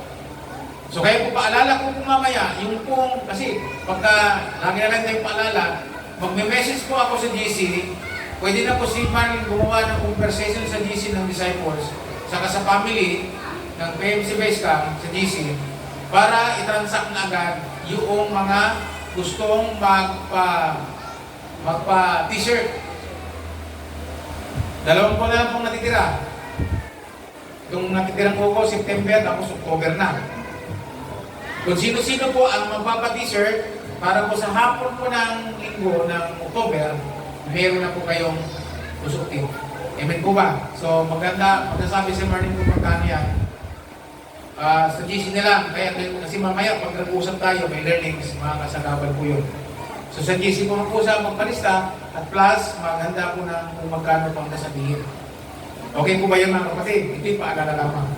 A: So kaya po paalala ko po mamaya, yung pong, kasi pagka lagi na lang tayong paalala, magme-message po ako sa GC, pwede na po si Marlene gumawa ng conversation sa GC ng disciples, saka sa family ng PMC Basecamp sa GC, para i-transact na agad yung mga gustong magpa-t-shirt. Dalawang po na lang pong natitira. Yung natitirang ko September, tapos October na. Kung sino-sino po ang magpapa-t-shirt, para po sa hapon po ng linggo ng October, meron na po kayong usuktin. Amen po ba? So maganda, magsasabi si Martin kung magkano yan. Sa GC nila, kaya kasi mamaya pag nag-usap tayo, may learnings, mga kasagabal po yun. So sa GC po po sa magpalista, at plus, maganda po na kung magkano pang nasabihin. Okay po ba yun mga kapatid? Ito yung paalala lamang.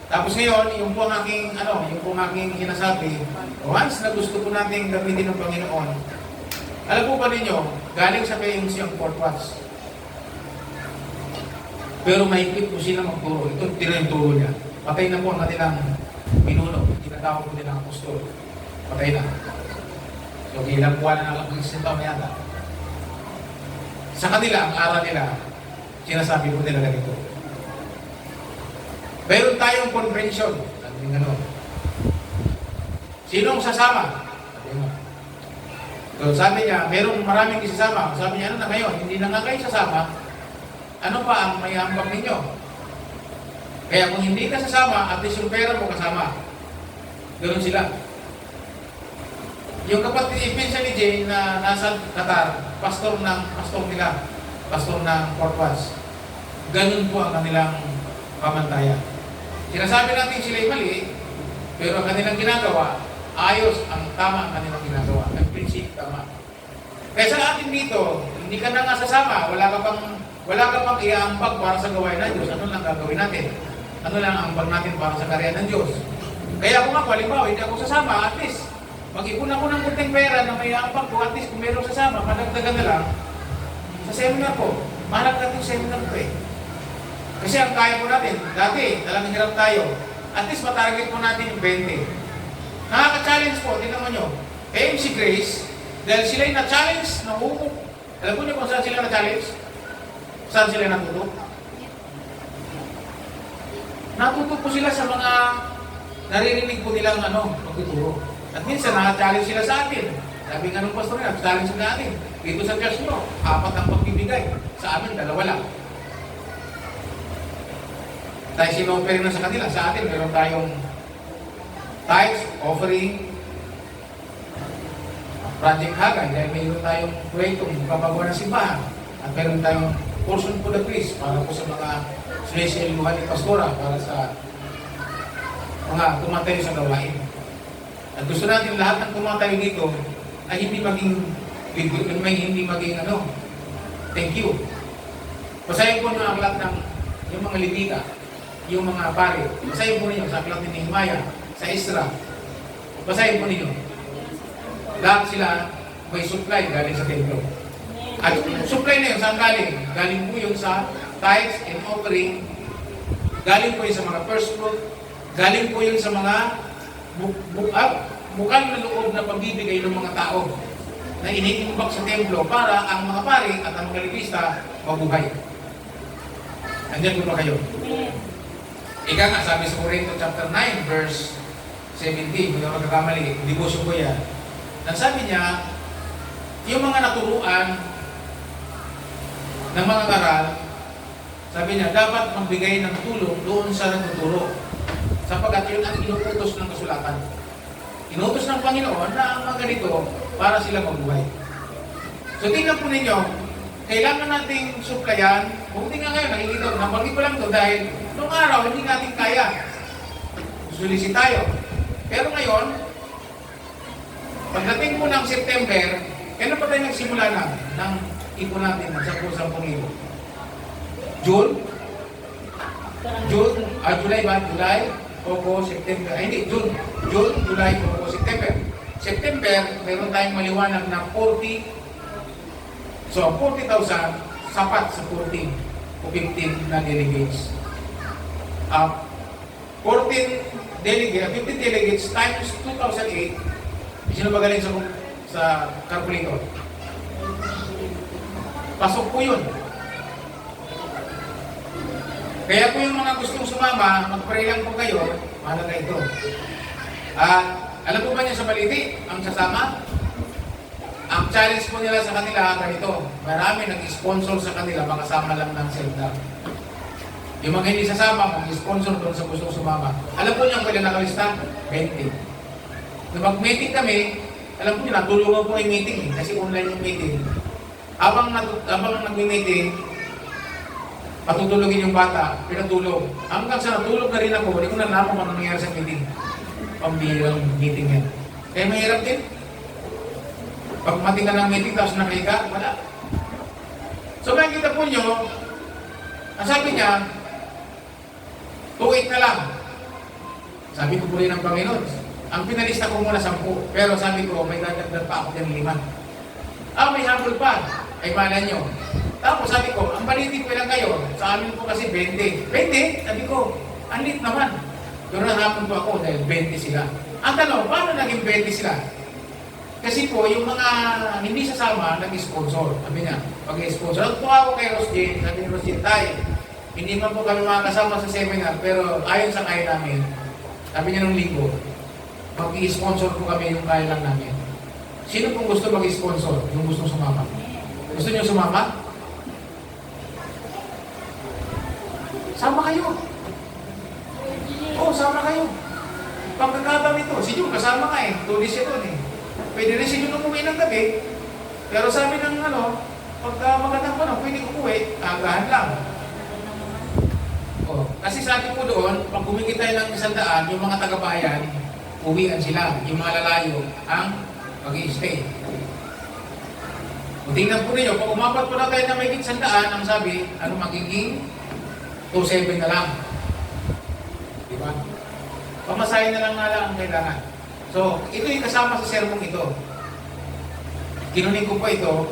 A: Tapos ngayon, yung po ang aking, yung po ang aking sinasabi, once na gusto po natin gamitin ng Panginoon, alam po ba ninyo, galing sa PMC ang Fort Watts. Pero mahigpit po sila magturo. Ito, tira yung turo niya. Patay na po ang kanilang pinuno. Tinatawag po nilang apostol. Patay na. So, ilang buwan na lang mag-isip pa mayata. Sa kanila, ang aral nila, sinasabi po nila ganito. Meron tayong convention. Sabi nga no. Sinong sasama? Sabi nga. So, sabi niya, merong maraming isasama. Sabi niya, ano na ngayon? Hindi na nga kayo sasama. Ano pa ang may ambag ninyo? Kaya kung hindi ka sasama, at least yung pera mo kasama. Ganoon sila. Yung kapatid, pinsan ni Jane na nasa Qatar, pastor nila, pastor ng Fort Worth. Ganun po ang kanilang pamantayan. Sinasabi natin sila'y mali, pero ang kanilang ginagawa, ayos ang tama ang kanilang ginagawa. Ang prinsipyo tama. Kaya sa atin dito, hindi ka na nga sasama, wala ka pang iaambag para sa gawain ng Diyos. Ano lang gagawin natin? Ano lang ang ambag natin para sa karya ng Diyos? Kaya ako nga, halimbawa, hindi ako sasama, at least, mag-ipon ako ng kunting pera na may ambag ko, at least kung mayroong sasama, madagdagan na lang, sa seminar ko, mahanap natin yung seminar ko eh. Kasi ang kaya po natin, dati, talagang hirap tayo, at least matarget po natin yung 20. Nakaka-challenge po, tingnan mo nyo, AMC Grace, dahil sila'y na-challenge, nahuhuk. Alam po niyo kung saan sila na-challenge? Saan sila natuto? Natuto po sila sa mga naririnig po nilang pagtuturo. At minsan, naka-challenge sila sa atin. Sabi nga ng pastor nila, challenge sila natin. Dito sa church nyo, 4 ang pagbibigay. Sa amin, 2 lang. Tayo sinoffer na sa kanila. Sa atin, meron tayong tithes, offering, Project Hagay, dahil mayroon tayong proyektong papagawa ng simbahan. At meron tayong portion po the priest para po sa mga special luhan ni Pastora para sa mga tumatayo sa gawain. At gusto natin lahat ng tumatayo dito ay hindi maging thank you. Basahin po ng aklat ng yung mga Levita, yung mga pare. Basahin po ninyo sa aklat ni Nehemiah, sa Ezra. Basahin po ninyo. Lahat sila may supply galing sa templo. At supply na yun, saan galing? Galing po yun sa tithes and offering. Galing po yun sa mga first fruit. Galing po yun sa mga bukal na loob na pambibigay ng mga tao na iniimbak sa templo para ang mga pari at ang mga levista mabuhay. Nandiyan po ba kayo? Ika nga, sabi sa Corinto chapter 9, verse 17, hindi ako nagkakamali, devotion ko yan. At sabi niya, yung mga naturuan ng mga ngaral, sabi niya, dapat magbigay ng tulong doon sa nagtuturo. Sapagkat yun ang inuutos ng kasulatan. Inuutos ng Panginoon na ang mga ganito para sila mabuhay. So tingnan po ninyo, kailangan nating supplyan. Buti nga ngayon, nakikita ko, nabanggit ko lang ito dahil noong araw, hindi natin kaya. Sulisin tayo. Pero ngayon, pagdating po ng September, kailan pa tayo nagsimula na ng ipon natin ng 10,000? June? July ba? July, August, September. Ay hindi, June, July, August, September. September, meron tayong maliwanag na 40. So, 40,000 sapat sa 14 o 15 na delegates. 15 delegates times 2008. Sino ba galing sa calculator? Pasok po yun. Kaya po yung mga gustong sumama, mag-pray lang po kayo, mahalaga ito. Alam po ba niyo sa Baliti, ang sasama? Ang challenge po nila sa kanila, ganito, marami nag-sponsor sa kanila, makasama lang ng selda. Yung mga hindi sasama, mag-sponsor doon sa gustong sumama. Alam po niyo ang kailan nakalista? 20. Nung mag-meeting kami, alam po niyo, natulungan po yung meeting kasi online yung meeting. Habang nag-meeting, patutulogin yung bata, pinatulog. Hanggang sa natulog na rin ako, hindi ko nalaman kung ano nangyari sa meeting. Pambihirang meeting yan. Kaya mahirap din. Pag mating ka ng meeting, tapos nakahiga, wala. So makikita po nyo, ang sabi niya, 2-8 na lang. Sabi ko po rin ng Panginoon, ang pinalista ko muna 10, pero sabi ko, may dadagdag pa ako ng 5. May habol pa. Ay pala nyo. Tapos sabi ko, ang Baliti ko lang kayo, sa amin po kasi 20. 20? Sabi ko, ang lit naman. Pero nahapon po ako dahil 20 sila. Ang tanong, paano naging 20 sila? Kasi po, yung mga hindi sasama, nag-sponsor. Sabi niya, pag-sponsor. At po ako kay Rosjin, sabi ni Rosjin, tay, hindi man po kami makakasama sa seminar, pero ayon sa kaya namin, sabi niya nung linggo, mag-i-sponsor po kami yung kaya lang namin. Sino pong gusto mag-sponsor? Yung gusto sumama? Gusto niyo sumama? Sama kayo. Oo, sama kayo. Pagkakataon ito, si Jun kasama ka eh. Tulis ito eh. Pwede rin sila umuwi ng gabi. Pero sabi ng pagka magandang panahon, pwede umuwi, agahan lang. Kasi sabi po doon, pag kumikita tayo ng 100, yung mga taga-bayan, uwian sila. Yung mga lalayo, ang mag-i-stay. Kung tingnan po ninyo, pag umapat po na tayo na may 100, ang sabi, ano magiging 2.7 na lang. Diba? Pamasahin na lang nga lang ang kailangan. So, ito yung kasama sa sermong ito. Kinunin ko po ito,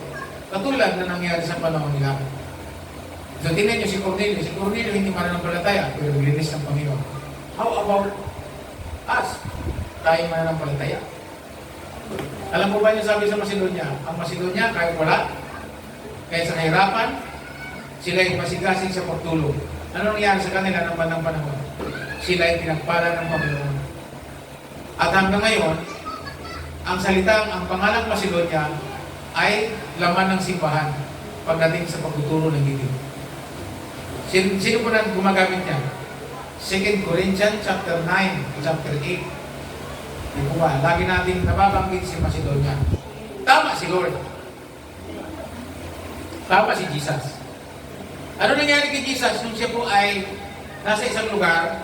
A: katulad na nangyari sa panahon nila. So, tingnan nyo si Cornelio. Si Cornelio hindi mananampalataya, pero nilinis ng Panginoon. How about us? Tayo mananampalataya. Alam mo ba niyo sabi sa Macedonia? Ang Macedonia, kahit wala, kahit sa kahirapan, sila ay masigasig sa pagtulong. Ano nangyari sa kanila ng bandang panahon? Sila ay pinagpala ng Panginoon. At hanggang ngayon, ang salitang, ang pangalang Macedonia ay laman ng simbahan pagdating sa pagtuturo ng Diyos. Sino po na gumagamit niya? 2 Corinthians chapter 9, chapter 8. Di po ba? Lagi natin nababanggit si Macedonia. Tama si Lord. Tama si Jesus. Ano nangyari kay Jesus nung siya po ay nasa isang lugar,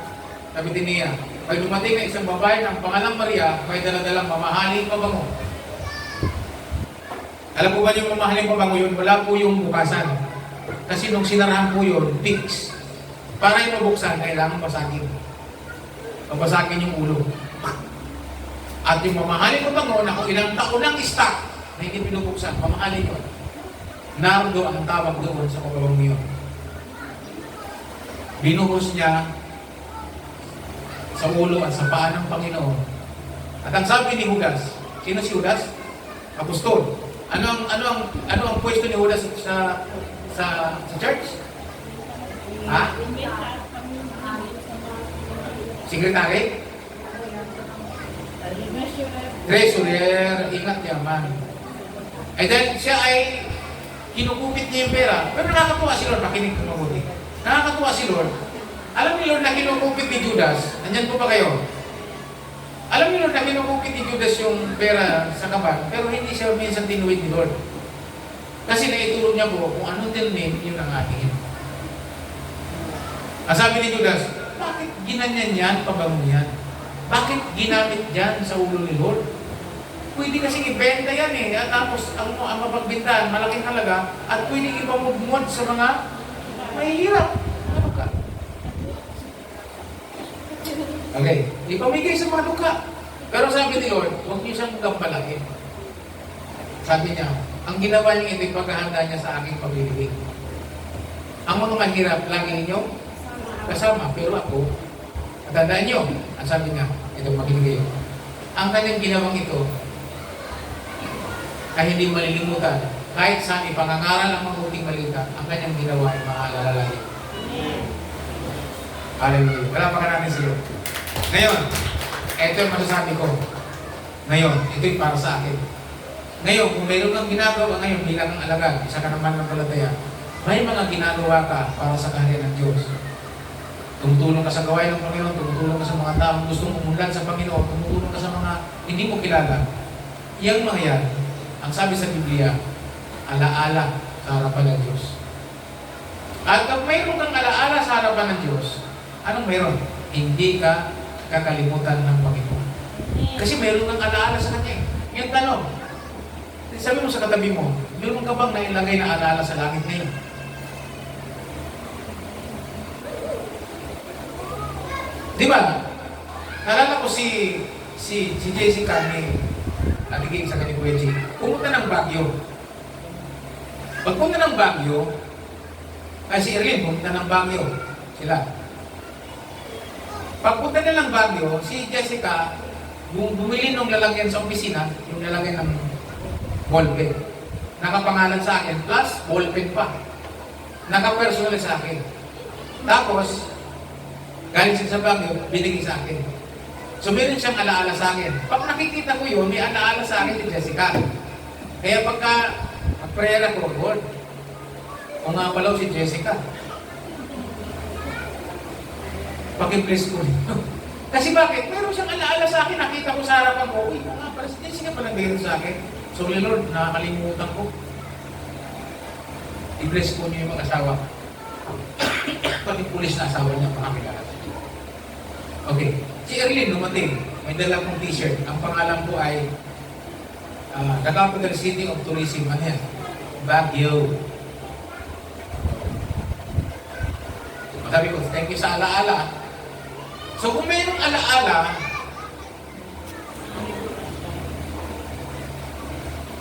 A: sa Bitinia? Pag dumating na isang babae ng pangalang Maria, may daladalang mamahaling pabango. Alam po ba yung mamahaling pabango yun? Wala po yung bukasan. Kasi nung sinarahan po yun, fix. Para yung mabuksan, kailangan basagin. Pabasagin yung ulo. At yung mamahaling pabango na kung ilang taon ng stock na hindi pinubuksan, mamahalin yun. Nardo ang tawag doon sa pabango yun. Binuhos niya sa ulo at sa paa ng Panginoon. At ang sabi ni Judas, sino si Judas? Apostol. Ano ang pwesto ni Judas sa church? Ha? Secretary? Treasurer, ingat yaman. Ay dahil siya ay kinukupit niya yung pera. Pero nakakatuwa si Lord, makinig ko mabuti. Nakakatuwa si Lord. Alam ni Lord na kinukupit ni Judas, nandyan po ba kayo? Alam ni Lord na kinukupit ni Judas yung pera sa kaban, pero hindi siya minsan tinuwid ni Lord. Kasi naituro niya po kung anong tilnin, yun ang atingin. Ang sabi ni Judas, bakit ginanyan yan, pabango yan? Bakit ginamit yan sa ulo ni Lord? Pwede kasing ibenta yan eh. At tapos ang mapagbintahan, malaking halaga, at pwede ipamugmod sa mga mahihirap. Ano ka? Okay, ipamigay sa mga duka. Pero sabi ni Lord, huwag niyo siyang gampalain. Sabi niya, ang ginawa niya ito'y paghahanda niya sa aking paglilibig. Ang mga mahirap, lagi ninyo kasama. Pero ako, tandaan niyo, ang sabi niya, itong paglilibig. Ang kanyang ginawang ito, ay hindi malilimutan. Kahit saan ipangangaral ang mabuting balita, ang kanyang ginawa ay maalala lagi. Hallelujah. Palapakan natin si Lord. Ngayon, ito yung masasabi ko. Ngayon, ito'y para sa akin. Ngayon, kung mayroon kang ginagawa ngayon bilang ang alagad, isa ka naman ng palataya, may mga ginagawa ka para sa kaharian ng Diyos. Tumutulong ka sa gawain ng Panginoon, tumutulong ka sa mga taong gustong umunlad sa Panginoon, tumutulong ka sa mga hindi mo kilala. Iyang mga yan, ang sabi sa Biblia, alaala sa harapan ng Diyos. At kung mayroon kang alaala sa harapan ng Diyos, anong mayroon? Hindi ka kakalimutan ng Panginoon. Kasi mayroon kang alaala sa Kanya. Yung tanong, sabi mo sa katabi mo, mayroon ka bang nailagay na alaala sa langit ngayon? Di ba? Nalala ko si Jessica ni Aliging sa kanil Kuya G. Pumunta ng Baguio. Pagpunta ng Baguio, ay si Erlin, pumunta ng Baguio. Sila. Pagpunta na ng Baguio, si Jessica, bumili ng lalagyan sa opisina, yung lalagyan ng ballpen. Nakapangalan sa akin, plus ballpen pa. Nakapersonal sa akin. Tapos, galing siya sa Baguio, binigay sa akin. So, meron siyang alaala sa akin. Pag nakikita ko yun, may alaala sa akin si Jessica. Kaya pagka mag-prayer ako, Lord, kung nga palaw si Jessica, paki-bless ko rin. Kasi bakit? Meron siyang alaala sa akin, nakita ko sa harapan ko, uy, nga pala, si Jessica pa nag sa akin. Sorry Lord, nakakalimutan ko. I-bless po niyo yung mag-asawa. Pati pulis na asawa niya, pakakilala. Okay, si Erlyn dumating, may dala kong t-shirt. Ang pangalan ko ay The Capital City of Tourism. Ano yan? Baguio. Sabi ko, thank you sa alaala. So kung mayroong alaala,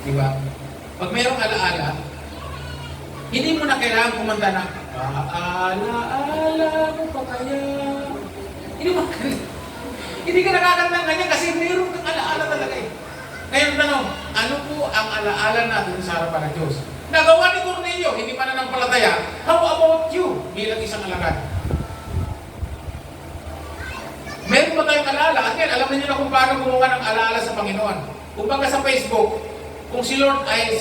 A: di ba? Pag mayroong alaala, hindi mo na kailangan kumanta na, alaala mo pa kaya. Hindi ka nakakanta ng ganyan kasi mayroong kang alaala talaga eh. Ngayon tanong, ano po ang alaala natin sa harapan ng Diyos? Nagawa ni Cornelio, hindi pa nananampalataya. How about you bilang isang alagad? Meron ba tayong alaala? At yan, alam niyo na kung paano gumawa ng alaala sa Panginoon. Kung baga sa Facebook, kung si Lord ay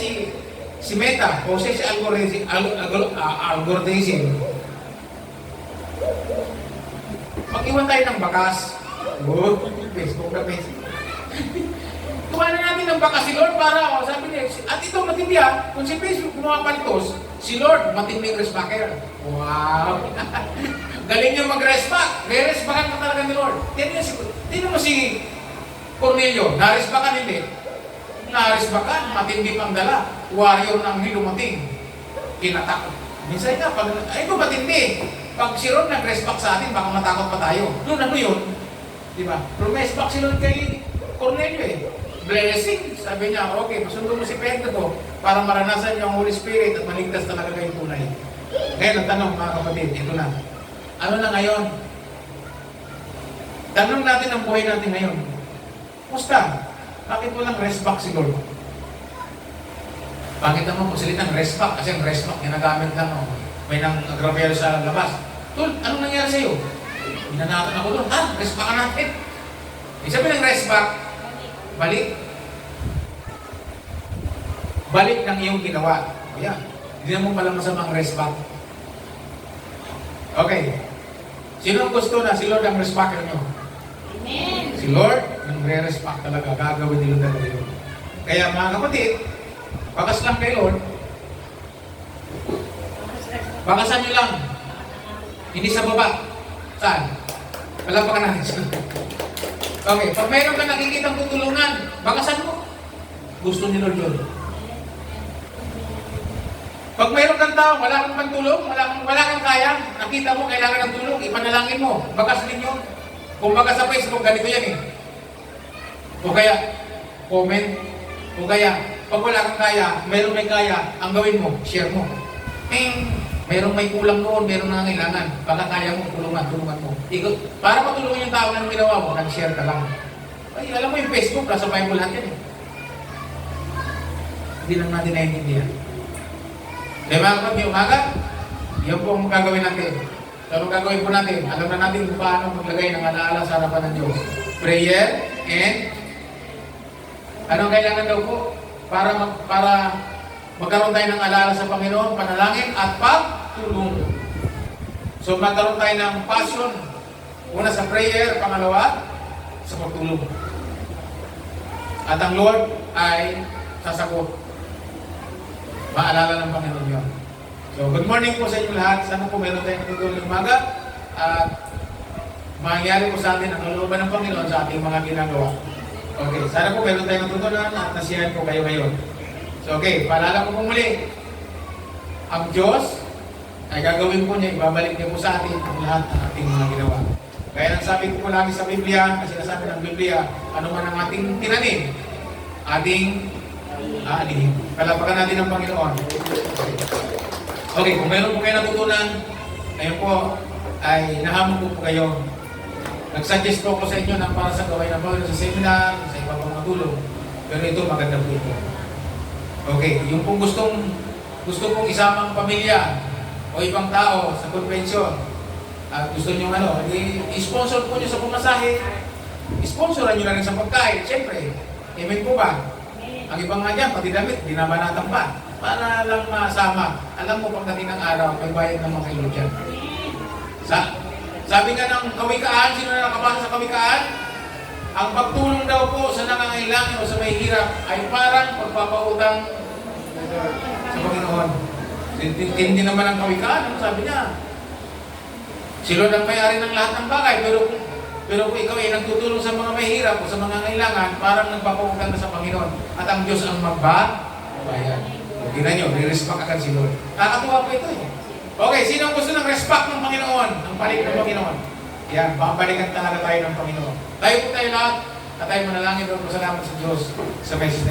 A: si Meta o si algorithm, mag-iwan tayo ng bakas. Oh, Facebook na Facebook. Kuha na natin ng bakas si Lord para, sabi niya, at ito matindi ha, kung si Facebook pumapalitos, si Lord matinding respbacker. Wow! Galing niya mag-respback. Re-respbackan ka talaga ni Lord. Tingnan mo si Cornelio, na-respbackan hindi. Na-respbackan, matindi pang dala. Warrior ng hilumating. Kinatakot. Minsan nga, ay ito matindi. Pag si Lord nag-respback sa atin, baka matakot pa tayo. Noon ano yun? Diba? Rumespback si Lord kay Cornelio eh. Blessing. Sabi niya, okay, masundo mo si Pedro para maranasan niyo ang Holy Spirit at maligtas talaga kayong tunay. Ngayon, ang tanong mga kapatid, ito na. Ano na ngayon? Tanong natin ang buhay natin ngayon. Musta? Bakit walang restback si Lord? Bakit naman po salitang restback? Kasi ang restback ginagamit lang. Oh. May nang agrabero sa labas. Tol, anong nangyari sa'yo? Binanatan ako doon. Restback ka natin. Sabi ng restback, balik. Balik ng iyong ginawa. Ayan. Hindi naman pala masamang restback. Okay. Sino ang gusto na si Lord ang respect nyo? Amen. Si Lord, nagre-respect talaga. Gagawin nila talaga yun. Kaya mga kapatid, bakas lang kay Lord. Bakasan nyo lang. Hindi sa baba. Saan? Palapakan natin. Okay. Pag mayroon ka nakikitang tutulungan, bakasan mo. Gusto ni Lord yun. Pag mayroon kang tao, wala kang pantulong, wala kang kaya, nakita mo, kailangan ng tulong, ipanalangin mo, bakas ninyo. Kung bagas sa Facebook, ganito yan eh. O kaya, comment. O kaya, pag wala kang kaya, mayroon may kaya, ang gawin mo, share mo. Mayroong may kulang noon, mayroong nangangailangan. Baka kaya mo, tulungan mo. Para matulungan yung tao na ginawa mo, nag-share ka lang. Ay, alam mo yung Facebook, nasa Bible lahat yan eh. Hindi lang natin naiintindihan. Kaya mga kapatid, umaga, yan po ang gagawin natin. So, anong gagawin po natin? Alam na natin kung paano maglagay ng alaala sa harapan ng Diyos. Prayer and anong kailangan daw po? Para magkaroon tayo ng alaala sa Panginoon, panalangin at pagtulong. So, magkaroon tayo ng passion. Una sa prayer, pangalawa, sa pagtulong. At ang Lord ay sasagot. Maalala ng Panginoon yun. So, good morning po sa inyo lahat. Sana po meron tayong natutulong ng umaga at mangyari po sa atin ang kalooban ng Panginoon sa ating mga ginagawa. Okay, sana po meron tayong natutunan at nasiyahan po kayo ngayon. So, okay, paalala ko po muli. Ang Diyos ay gagawin po niya, ibabalik niya po sa atin ang lahat ng ating mga ginawa. Kaya nang sabi ko po lagi sa Biblia, kasi nasabi ng Biblia, ano man ang ating tinanim, ating aalihin. Palapakan natin ang Panginoon. Okay, kung meron po kayo natutunan, ngayon po ay nahamon po kayo. Nag-suggest po ako sa inyo ng para sa gawin ng Panginoon sa seminar, sa iba pang matulong. Pero ito, maganda po ito. Okay, yung pong gusto pong isamang pamilya o ibang tao sa convention at gusto nyo i-sponsor po nyo sa pumasahe, i-sponsoran nyo na rin sa pagkain. Siyempre, amen po ba? Ang ibang nga dyan, pati damit, binabanatan pa. Para lang masama. Alam mo, pagdating ng araw, may bayad ng mga kilo dyan. Sa Sabi nga ng kawikaan, sino na nakabasa sa kawikaan? Ang pagtulong daw po sa nangangailangan o sa may hirap ay parang pagpapautang sa Panginoon. Hindi naman ang kawikaan, ano sabi niya? Si Lord ang may-ari ng lahat ng bagay, pero kung ikaw ay nagtutulong sa mga may hirap o sa mga kailangan, parang nagpapautang ka sa Panginoon. At ang Diyos ang magbabayad. Tingnan nyo, re-respect agad si Lord. Nakakatuwa po ito eh. Okay, sino ang gusto ng respect ng Panginoon? Ng balik ng Panginoon? Yan, babalikan talaga tayo ng Panginoon. Tayo po tayo lahat, at tayo manalangin doon. Salamat sa Diyos sa message.